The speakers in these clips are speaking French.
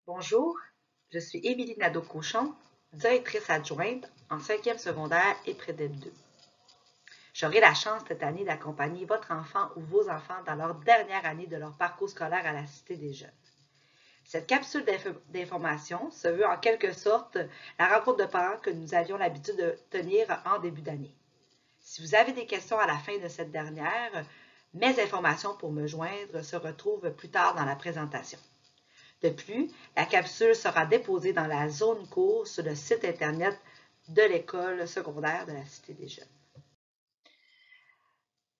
Bonjour, je suis Émilie Nadeau-Cochon, directrice adjointe en 5e secondaire et Prédep 2. J'aurai la chance cette année d'accompagner votre enfant ou vos enfants dans leur dernière année de leur parcours scolaire à la Cité des Jeunes. Cette capsule d'information se veut en quelque sorte la rencontre de parents que nous avions l'habitude de tenir en début d'année. Si vous avez des questions à la fin de cette dernière, mes informations pour me joindre se retrouvent plus tard dans la présentation. De plus, la capsule sera déposée dans la zone cours sur le site Internet de l'école secondaire de la Cité des Jeunes.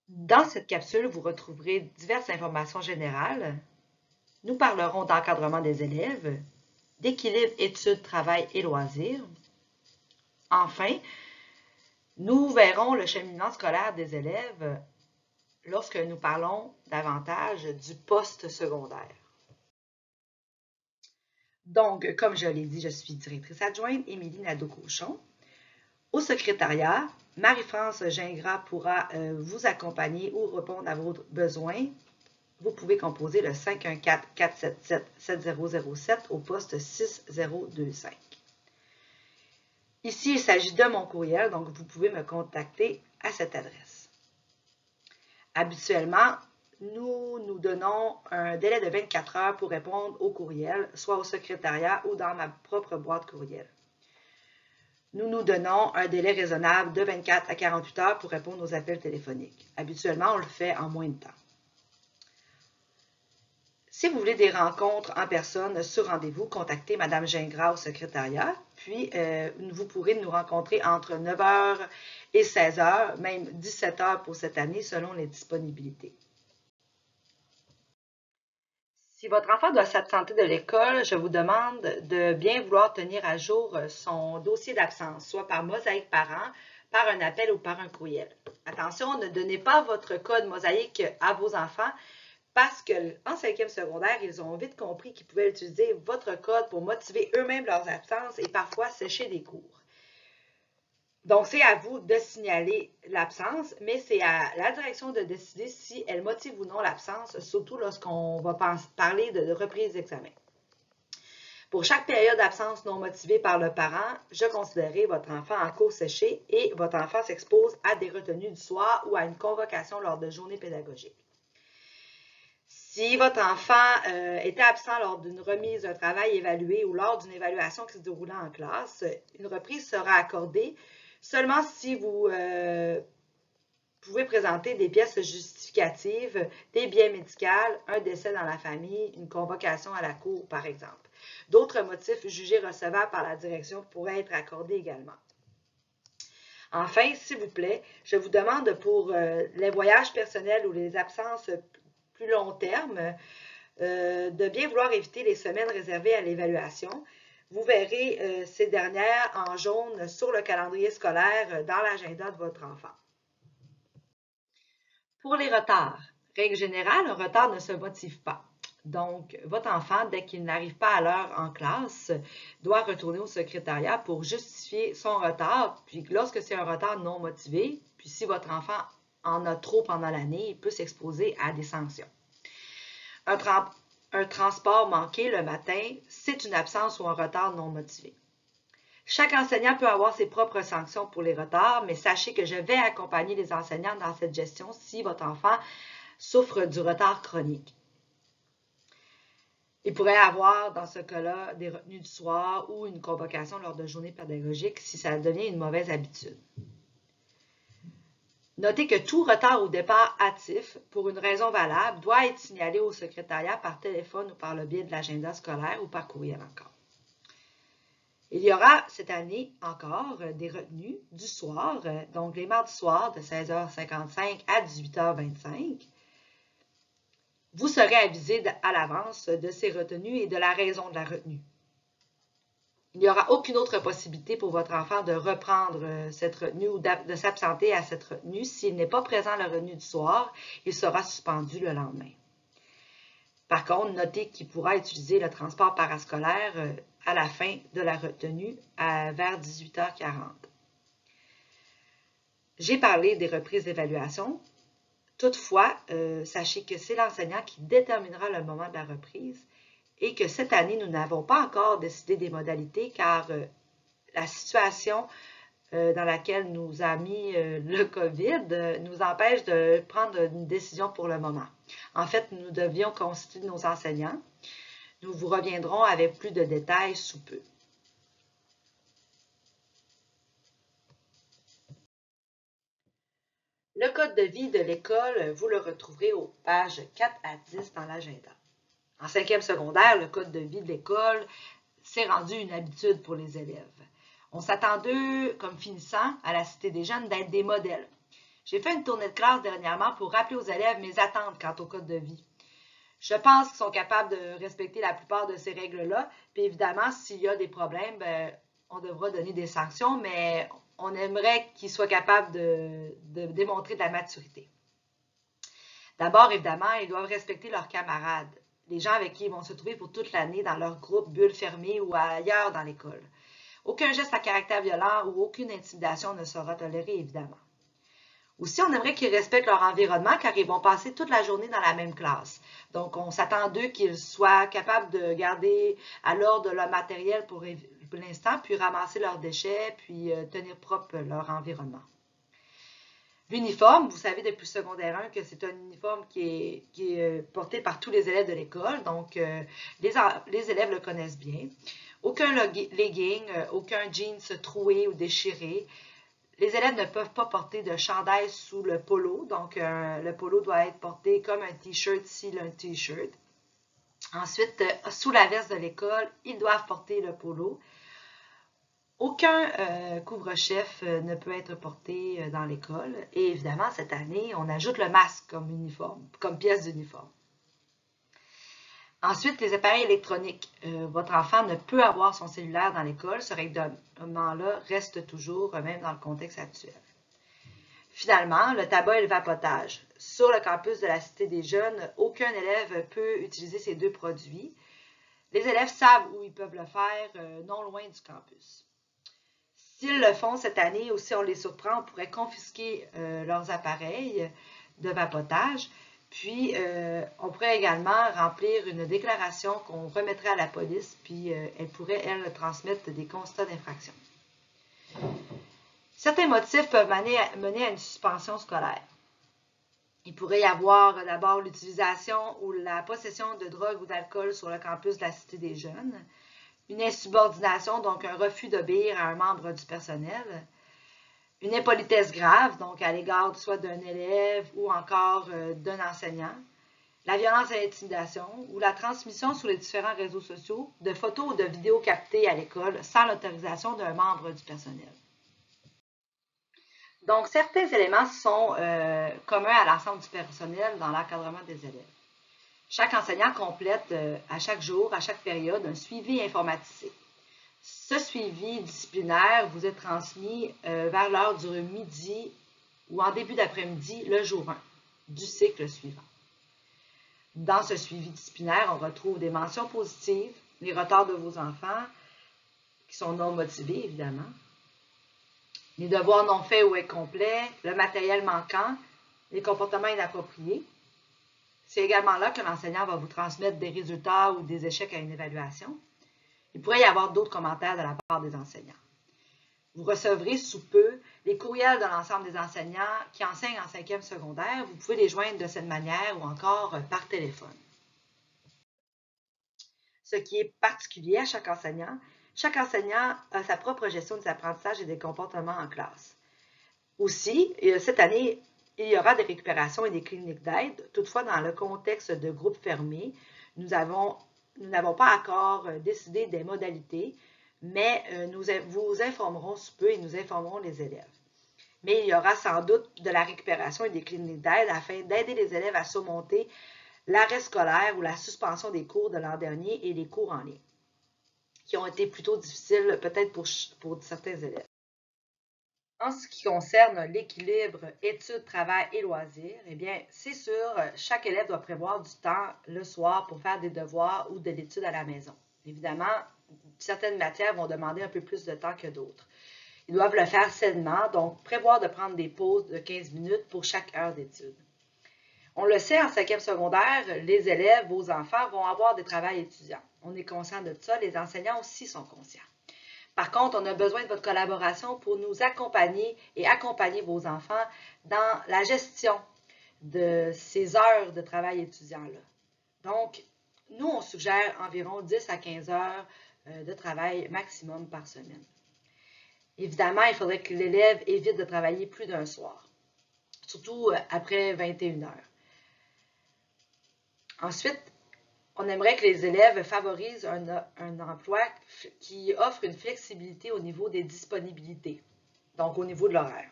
Dans cette capsule, vous retrouverez diverses informations générales. Nous parlerons d'encadrement des élèves, d'équilibre études, travail et loisirs. Enfin, nous verrons le cheminement scolaire des élèves lorsque nous parlons davantage du post-secondaire. Donc, comme je l'ai dit, je suis directrice adjointe Émilie Nadeau-Cochon. Au secrétariat, Marie-France Gingras pourra vous accompagner ou répondre à vos besoins. Vous pouvez composer le 514-477-7007 au poste 6025. Ici, il s'agit de mon courriel, donc vous pouvez me contacter à cette adresse. Habituellement, nous donnons un délai de 24 heures pour répondre au courriel, soit au secrétariat ou dans ma propre boîte courriel. Nous donnons un délai raisonnable de 24 à 48 heures pour répondre aux appels téléphoniques. Habituellement, on le fait en moins de temps. Si vous voulez des rencontres en personne sur rendez-vous, contactez Mme Gingras au secrétariat, puis vous pourrez nous rencontrer entre 9 h et 16 h, même 17 h pour cette année, selon les disponibilités. Si votre enfant doit s'absenter de l'école, je vous demande de bien vouloir tenir à jour son dossier d'absence, soit par mosaïque parent, par un appel ou par un courriel. Attention, ne donnez pas votre code mosaïque à vos enfants parce qu'en 5e secondaire, ils ont vite compris qu'ils pouvaient utiliser votre code pour motiver eux-mêmes leurs absences et parfois sécher des cours. Donc, c'est à vous de signaler l'absence, mais c'est à la direction de décider si elle motive ou non l'absence, surtout lorsqu'on va parler de reprise d'examen. Pour chaque période d'absence non motivée par le parent, je considérerai votre enfant en cours séché et votre enfant s'expose à des retenues du soir ou à une convocation lors de journées pédagogiques. Si votre enfant était absent lors d'une remise d'un travail évalué ou lors d'une évaluation qui se déroulait en classe, une reprise sera accordée seulement si vous pouvez présenter des pièces justificatives, des biens médicaux, un décès dans la famille, une convocation à la cour, par exemple. D'autres motifs jugés recevables par la direction pourraient être accordés également. Enfin, s'il vous plaît, je vous demande pour les voyages personnels ou les absences plus long terme, de bien vouloir éviter les semaines réservées à l'évaluation. Vous verrez ces dernières en jaune sur le calendrier scolaire dans l'agenda de votre enfant. Pour les retards, règle générale, un retard ne se motive pas. Donc, votre enfant, dès qu'il n'arrive pas à l'heure en classe, doit retourner au secrétariat pour justifier son retard. Puis, lorsque c'est un retard non motivé, puis si votre enfant en a trop pendant l'année, il peut s'exposer à des sanctions. Un transport manqué le matin, c'est une absence ou un retard non motivé. Chaque enseignant peut avoir ses propres sanctions pour les retards, mais sachez que je vais accompagner les enseignants dans cette gestion si votre enfant souffre du retard chronique. Il pourrait avoir, dans ce cas-là, des retenues du soir ou une convocation lors de journées pédagogiques si ça devient une mauvaise habitude. Notez que tout retard ou départ hâtif, pour une raison valable, doit être signalé au secrétariat par téléphone ou par le biais de l'agenda scolaire ou par courriel encore. Il y aura cette année encore des retenues du soir, donc les mardis soirs de 16h55 à 18h25. Vous serez avisé à l'avance de ces retenues et de la raison de la retenue. Il n'y aura aucune autre possibilité pour votre enfant de reprendre cette retenue ou de s'absenter à cette retenue. S'il n'est pas présent à la retenue du soir, il sera suspendu le lendemain. Par contre, notez qu'il pourra utiliser le transport parascolaire à la fin de la retenue vers 18h40. J'ai parlé des reprises d'évaluation. Toutefois, sachez que c'est l'enseignant qui déterminera le moment de la reprise et que cette année, nous n'avons pas encore décidé des modalités car la situation dans laquelle nous a mis le COVID nous empêche de prendre une décision pour le moment. En fait, nous devions constituer nos enseignants. Nous vous reviendrons avec plus de détails sous peu. Le code de vie de l'école, vous le retrouverez aux pages 4 à 10 dans l'agenda. En 5e secondaire, le code de vie de l'école s'est rendu une habitude pour les élèves. On s'attend d'eux, comme finissants à la Cité des Jeunes, d'être des modèles. J'ai fait une tournée de classe dernièrement pour rappeler aux élèves mes attentes quant au code de vie. Je pense qu'ils sont capables de respecter la plupart de ces règles-là. Puis évidemment, s'il y a des problèmes, on devra donner des sanctions, mais on aimerait qu'ils soient capables de démontrer de la maturité. D'abord, évidemment, ils doivent respecter leurs camarades, les gens avec qui ils vont se trouver pour toute l'année dans leur groupe, bulle fermée ou ailleurs dans l'école. Aucun geste à caractère violent ou aucune intimidation ne sera toléré, évidemment. Aussi, on aimerait qu'ils respectent leur environnement car ils vont passer toute la journée dans la même classe. Donc, on s'attend d'eux qu'ils soient capables de garder à l'ordre leur matériel pour l'instant, puis ramasser leurs déchets, puis tenir propre leur environnement. L'uniforme, vous savez depuis le secondaire 1 que c'est un uniforme qui est porté par tous les élèves de l'école, donc les élèves le connaissent bien. Aucun legging, aucun jeans troué ou déchiré. Les élèves ne peuvent pas porter de chandail sous le polo, donc le polo doit être porté comme un t-shirt s'il a un t-shirt. Ensuite, sous la veste de l'école, ils doivent porter le polo. Aucun couvre-chef ne peut être porté dans l'école. Et évidemment, cette année, on ajoute le masque comme uniforme, comme pièce d'uniforme. Ensuite, les appareils électroniques. Votre enfant ne peut avoir son cellulaire dans l'école. Ce règlement-là reste toujours, même dans le contexte actuel. Finalement, le tabac et le vapotage. Sur le campus de la Cité des Jeunes, aucun élève peut utiliser ces deux produits. Les élèves savent où ils peuvent le faire, non loin du campus. S'ils le font cette année ou si on les surprend, on pourrait confisquer leurs appareils de vapotage. Puis, on pourrait également remplir une déclaration qu'on remettrait à la police, puis elle pourrait, elle, transmettre des constats d'infraction. Certains motifs peuvent mener à une suspension scolaire. Il pourrait y avoir d'abord l'utilisation ou la possession de drogue ou d'alcool sur le campus de la Cité des Jeunes, une insubordination, donc un refus d'obéir à un membre du personnel, une impolitesse grave, donc à l'égard soit d'un élève ou encore d'un enseignant, la violence et l'intimidation ou la transmission sur les différents réseaux sociaux de photos ou de vidéos captées à l'école sans l'autorisation d'un membre du personnel. Donc, certains éléments sont communs à l'ensemble du personnel dans l'encadrement des élèves. Chaque enseignant complète à chaque jour, à chaque période, un suivi informatisé. Ce suivi disciplinaire vous est transmis vers l'heure du midi ou en début d'après-midi, le jour 1 du cycle suivant. Dans ce suivi disciplinaire, on retrouve des mentions positives, les retards de vos enfants, qui sont non motivés, évidemment, les devoirs non faits ou incomplets, le matériel manquant, les comportements inappropriés. C'est également là que l'enseignant va vous transmettre des résultats ou des échecs à une évaluation. Il pourrait y avoir d'autres commentaires de la part des enseignants. Vous recevrez sous peu les courriels de l'ensemble des enseignants qui enseignent en 5e secondaire. Vous pouvez les joindre de cette manière ou encore par téléphone. Ce qui est particulier à chaque enseignant a sa propre gestion des apprentissages et des comportements en classe. Aussi, cette année, il y aura des récupérations et des cliniques d'aide. Toutefois, dans le contexte de groupes fermés, nous n'avons pas encore décidé des modalités, mais nous vous informerons sous peu et nous informerons les élèves. Mais il y aura sans doute de la récupération et des cliniques d'aide afin d'aider les élèves à surmonter l'arrêt scolaire ou la suspension des cours de l'an dernier et les cours en ligne, qui ont été plutôt difficiles peut-être pour certains élèves. En ce qui concerne l'équilibre études, travail et loisirs, eh bien, c'est sûr, chaque élève doit prévoir du temps le soir pour faire des devoirs ou de l'étude à la maison. Évidemment, certaines matières vont demander un peu plus de temps que d'autres. Ils doivent le faire sainement, donc prévoir de prendre des pauses de 15 minutes pour chaque heure d'étude. On le sait, en 5e secondaire, les élèves, vos enfants, vont avoir des travails étudiants. On est conscient de ça, les enseignants aussi sont conscients. Par contre, on a besoin de votre collaboration pour nous accompagner et accompagner vos enfants dans la gestion de ces heures de travail étudiant-là. Donc, nous, on suggère environ 10 à 15 heures de travail maximum par semaine. Évidemment, il faudrait que l'élève évite de travailler plus d'un soir, surtout après 21 heures. Ensuite, on aimerait que les élèves favorisent un emploi qui offre une flexibilité au niveau des disponibilités, donc au niveau de l'horaire.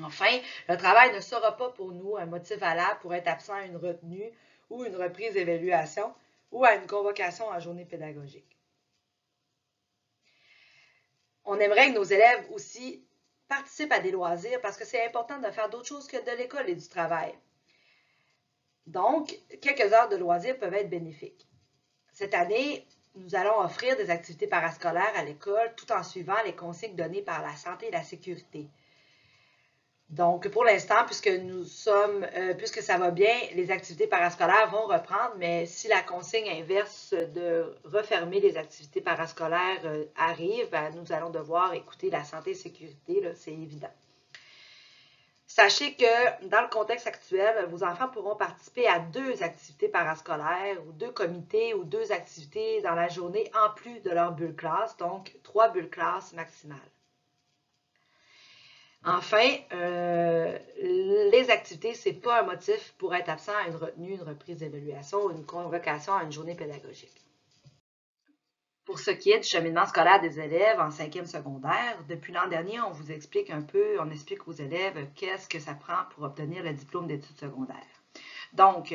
Enfin, le travail ne sera pas pour nous un motif valable pour être absent à une retenue ou une reprise d'évaluation ou à une convocation en journée pédagogique. On aimerait que nos élèves aussi participent à des loisirs parce que c'est important de faire d'autres choses que de l'école et du travail. Donc, quelques heures de loisirs peuvent être bénéfiques. Cette année, nous allons offrir des activités parascolaires à l'école tout en suivant les consignes données par la santé et la sécurité. Donc, pour l'instant, puisque ça va bien, les activités parascolaires vont reprendre, mais si la consigne inverse de refermer les activités parascolaires arrive, nous allons devoir écouter la santé et sécurité, c'est évident. Sachez que dans le contexte actuel, vos enfants pourront participer à 2 activités parascolaires ou 2 comités ou 2 activités dans la journée en plus de leur bulle classe, donc 3 bulles classe maximales. Enfin, les activités, ce n'est pas un motif pour être absent à une retenue, une reprise d'évaluation ou une convocation à une journée pédagogique. Pour ce qui est du cheminement scolaire des élèves en 5e secondaire, depuis l'an dernier, on vous explique un peu, on explique aux élèves qu'est-ce que ça prend pour obtenir le diplôme d'études secondaires. Donc,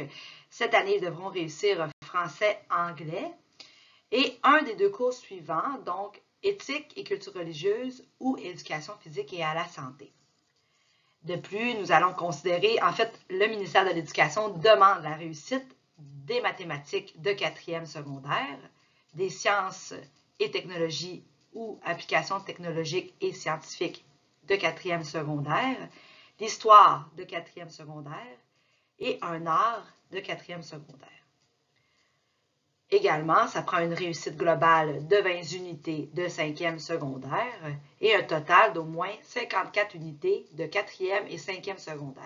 cette année, ils devront réussir français-anglais et un des 2 cours suivants, donc éthique et culture religieuse ou éducation physique et à la santé. De plus, nous allons considérer, en fait, le ministère de l'Éducation demande la réussite des mathématiques de 4e secondaire, des sciences et technologies ou applications technologiques et scientifiques de 4e secondaire, l'histoire de 4e secondaire et un art de 4e secondaire. Également, ça prend une réussite globale de 20 unités de 5e secondaire et un total d'au moins 54 unités de 4e et 5e secondaire.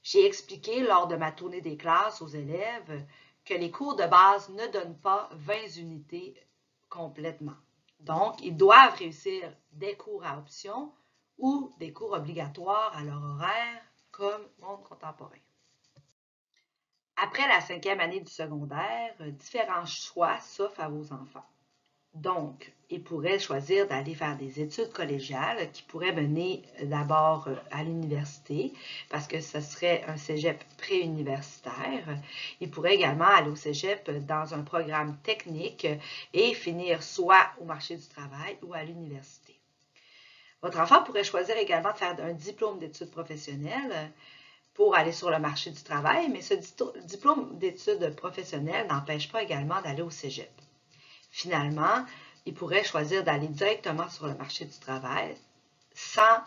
J'ai expliqué lors de ma tournée des classes aux élèves que les cours de base ne donnent pas 20 unités complètement. Donc, ils doivent réussir des cours à option ou des cours obligatoires à leur horaire comme monde contemporain. Après la 5e année du secondaire, différents choix s'offrent à vos enfants. Donc, ils pourraient choisir d'aller faire des études collégiales qui pourraient mener d'abord à l'université parce que ce serait un cégep préuniversitaire. Ils pourraient également aller au cégep dans un programme technique et finir soit au marché du travail ou à l'université. Votre enfant pourrait choisir également de faire un diplôme d'études professionnelles pour aller sur le marché du travail, mais ce diplôme d'études professionnelles n'empêche pas également d'aller au cégep. Finalement, il pourrait choisir d'aller directement sur le marché du travail sans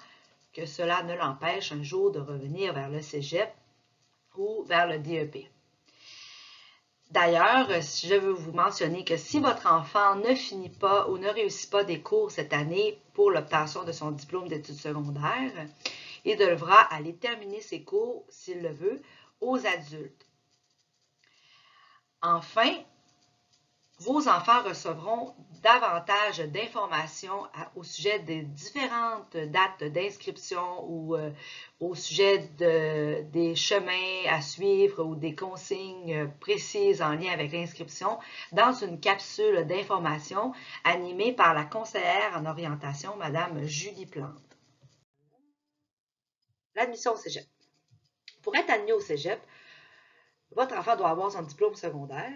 que cela ne l'empêche un jour de revenir vers le cégep ou vers le DEP. D'ailleurs, je veux vous mentionner que si votre enfant ne finit pas ou ne réussit pas des cours cette année pour l'obtention de son diplôme d'études secondaires, il devra aller terminer ses cours, s'il le veut, aux adultes. Enfin, vos enfants recevront davantage d'informations au sujet des différentes dates d'inscription ou au sujet des chemins à suivre ou des consignes précises en lien avec l'inscription dans une capsule d'information animée par la conseillère en orientation, Mme Julie Plante. L'admission au cégep. Pour être admis au cégep, votre enfant doit avoir son diplôme secondaire,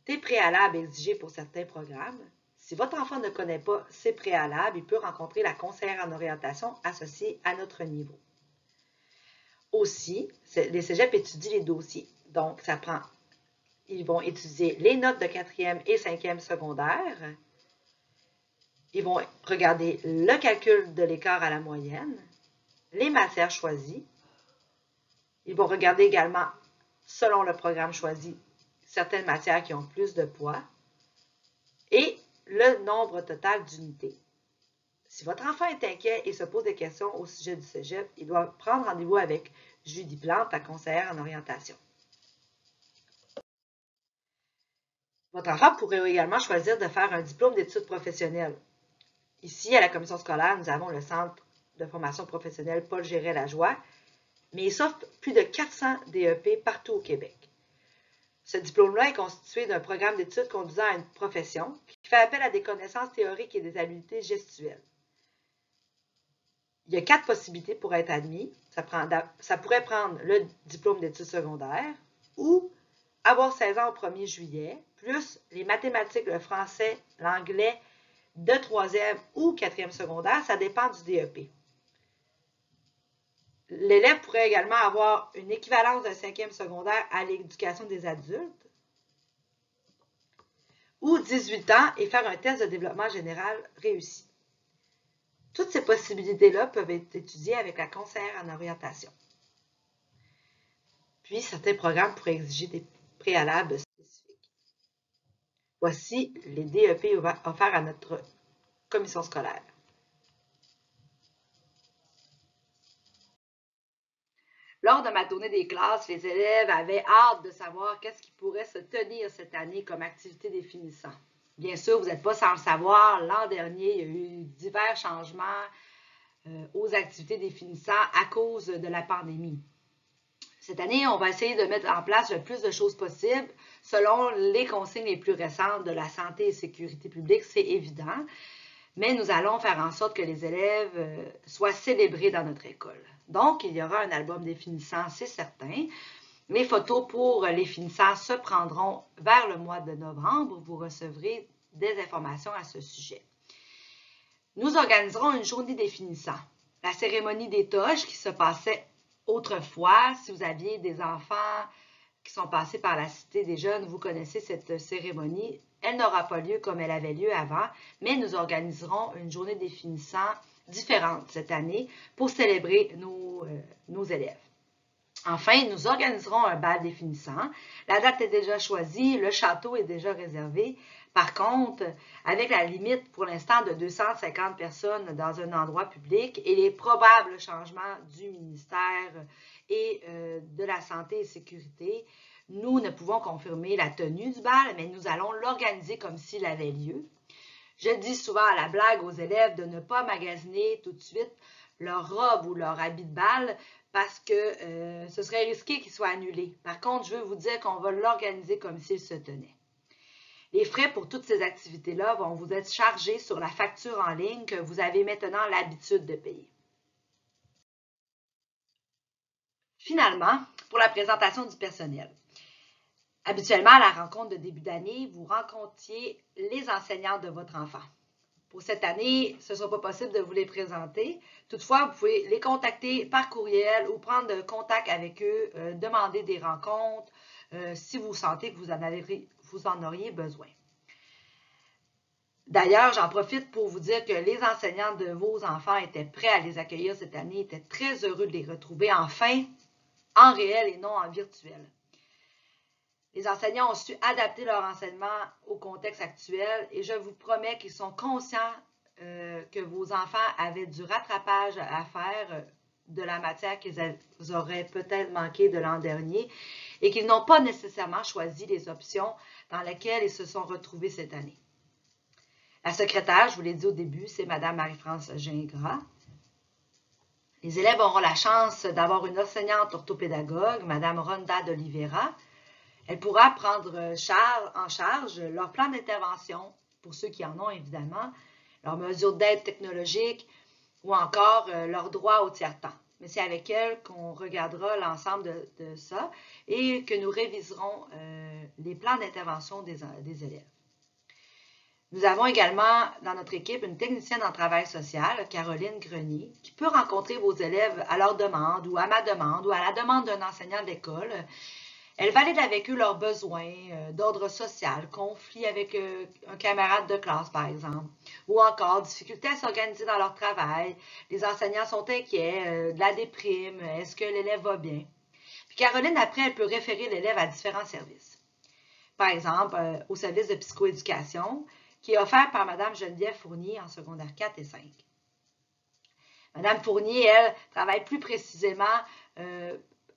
des préalables exigés pour certains programmes. Si votre enfant ne connaît pas ces préalables, il peut rencontrer la conseillère en orientation associée à notre niveau. Aussi, les cégeps étudient les dossiers. Donc, ils vont étudier les notes de 4e et 5e secondaire. Ils vont regarder le calcul de l'écart à la moyenne, les matières choisies, Ils vont regarder également, selon le programme choisi, certaines matières qui ont plus de poids et le nombre total d'unités. Si votre enfant est inquiet et se pose des questions au sujet du cégep, il doit prendre rendez-vous avec Judy Plante, la conseillère en orientation. Votre enfant pourrait également choisir de faire un diplôme d'études professionnelles. Ici, à la commission scolaire, nous avons le Centre de formation professionnelle Paul Géret-Lajoie, mais il s'offre plus de 400 DEP partout au Québec. Ce diplôme-là est constitué d'un programme d'études conduisant à une profession qui fait appel à des connaissances théoriques et des habiletés gestuelles. Il y a 4 possibilités pour être admis. Ça pourrait prendre le diplôme d'études secondaires ou avoir 16 ans au 1er juillet, plus les mathématiques, le français, l'anglais de 3e ou 4e secondaire, ça dépend du DEP. L'élève pourrait également avoir une équivalence d'un 5e secondaire à l'éducation des adultes ou 18 ans et faire un test de développement général réussi. Toutes ces possibilités-là peuvent être étudiées avec la conseillère en orientation. Puis, certains programmes pourraient exiger des préalables spécifiques. Voici les DEP offerts à notre commission scolaire. Lors de ma tournée des classes, les élèves avaient hâte de savoir qu'est-ce qui pourrait se tenir cette année comme activité définissant. Bien sûr, vous n'êtes pas sans le savoir, l'an dernier, il y a eu divers changements aux activités définissant à cause de la pandémie. Cette année, on va essayer de mettre en place le plus de choses possible selon les consignes les plus récentes de la santé et sécurité publique, c'est évident, mais nous allons faire en sorte que les élèves soient célébrés dans notre école. Donc, il y aura un album des finissants, c'est certain. Les photos pour les finissants se prendront vers le mois de novembre. Vous recevrez des informations à ce sujet. Nous organiserons une journée des finissants. La cérémonie des toges qui se passait autrefois, si vous aviez des enfants qui sont passés par la Cité des jeunes, vous connaissez cette cérémonie. Elle n'aura pas lieu comme elle avait lieu avant, mais nous organiserons une journée des finissants différente cette année pour célébrer nos élèves. Enfin, nous organiserons un bal des finissants. La date est déjà choisie, le château est déjà réservé. Par contre, avec la limite pour l'instant de 250 personnes dans un endroit public et les probables changements du ministère et de la Santé et Sécurité, nous ne pouvons confirmer la tenue du bal, mais nous allons l'organiser comme s'il avait lieu. Je dis souvent à la blague aux élèves de ne pas magasiner tout de suite leur robe ou leur habit de bal parce que ce serait risqué qu'il soit annulé. Par contre, je veux vous dire qu'on va l'organiser comme s'il se tenait. Les frais pour toutes ces activités-là vont vous être chargés sur la facture en ligne que vous avez maintenant l'habitude de payer. Finalement, pour la présentation du personnel. Habituellement, à la rencontre de début d'année, vous rencontriez les enseignants de votre enfant. Pour cette année, ce ne sera pas possible de vous les présenter. Toutefois, vous pouvez les contacter par courriel ou prendre contact avec eux, demander des rencontres si vous sentez que vous en auriez besoin. D'ailleurs, j'en profite pour vous dire que les enseignants de vos enfants étaient prêts à les accueillir cette année, étaient très heureux de les retrouver enfin en réel et non en virtuel. Les enseignants ont su adapter leur enseignement au contexte actuel et je vous promets qu'ils sont conscients que vos enfants avaient du rattrapage à faire de la matière qu'ils auraient peut-être manqué de l'an dernier et qu'ils n'ont pas nécessairement choisi les options dans lesquelles ils se sont retrouvés cette année. La secrétaire, je vous l'ai dit au début, c'est Mme Marie-France Gingras. Les élèves auront la chance d'avoir une enseignante orthopédagogue, Mme Rhonda d'Oliveira. Elle pourra prendre en charge leur plan d'intervention, pour ceux qui en ont évidemment, leurs mesures d'aide technologique ou encore leur droit au tiers-temps. Mais c'est avec elle qu'on regardera l'ensemble de ça et que nous réviserons les plans d'intervention des élèves. Nous avons également dans notre équipe une technicienne en travail social, Caroline Grenier, qui peut rencontrer vos élèves à leur demande ou à ma demande ou à la demande d'un enseignant d'école. Elle valide avec eux leurs besoins d'ordre social, conflits avec un camarade de classe par exemple, ou encore difficultés à s'organiser dans leur travail. Les enseignants sont inquiets, de la déprime, est-ce que l'élève va bien? Caroline, après, elle peut référer l'élève à différents services. Par exemple, au service de psychoéducation, qui est offert par Mme Geneviève Fournier en secondaire 4 et 5. Mme Fournier, elle, travaille plus précisément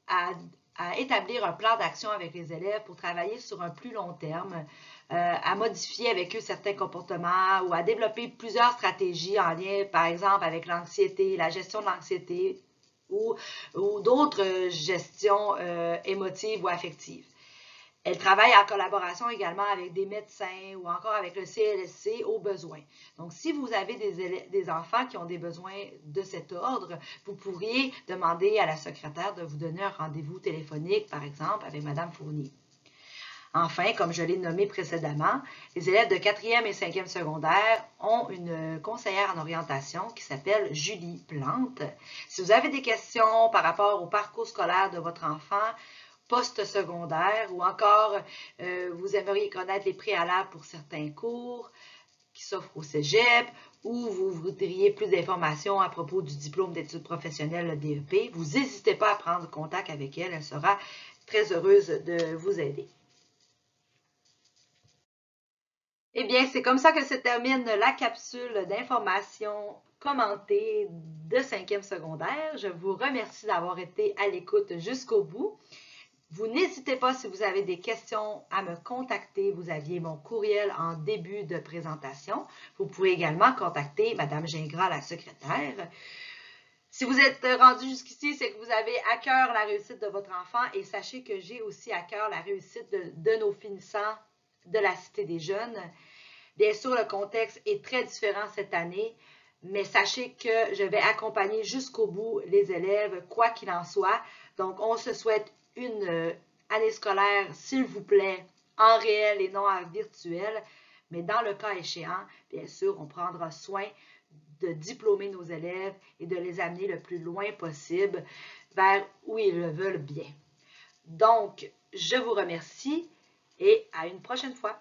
à établir un plan d'action avec les élèves pour travailler sur un plus long terme, à modifier avec eux certains comportements ou à développer plusieurs stratégies en lien, par exemple, avec l'anxiété, la gestion de l'anxiété ou d'autres gestions émotives ou affectives. Elle travaille en collaboration également avec des médecins ou encore avec le CLSC au besoin. Donc, si vous avez des enfants qui ont des besoins de cet ordre, vous pourriez demander à la secrétaire de vous donner un rendez-vous téléphonique, par exemple, avec Mme Fournier. Enfin, comme je l'ai nommé précédemment, les élèves de 4e et 5e secondaire ont une conseillère en orientation qui s'appelle Julie Plante. Si vous avez des questions par rapport au parcours scolaire de votre enfant, post-secondaire ou encore vous aimeriez connaître les préalables pour certains cours qui s'offrent au cégep ou vous voudriez plus d'informations à propos du diplôme d'études professionnelles, le DEP, vous n'hésitez pas à prendre contact avec elle. Elle sera très heureuse de vous aider. Eh bien, c'est comme ça que se termine la capsule d'information commentée de 5e secondaire. Je vous remercie d'avoir été à l'écoute jusqu'au bout. Vous n'hésitez pas, si vous avez des questions, à me contacter. Vous aviez mon courriel en début de présentation. Vous pouvez également contacter Mme Gingras, la secrétaire. Si vous êtes rendu jusqu'ici, c'est que vous avez à cœur la réussite de votre enfant et sachez que j'ai aussi à cœur la réussite de nos finissants de la Cité des Jeunes. Bien sûr, le contexte est très différent cette année, mais sachez que je vais accompagner jusqu'au bout les élèves, quoi qu'il en soit. Donc, on se souhaite une année scolaire, s'il vous plaît, en réel et non en virtuel. Mais dans le cas échéant, bien sûr, on prendra soin de diplômer nos élèves et de les amener le plus loin possible vers où ils le veulent bien. Donc, je vous remercie et à une prochaine fois.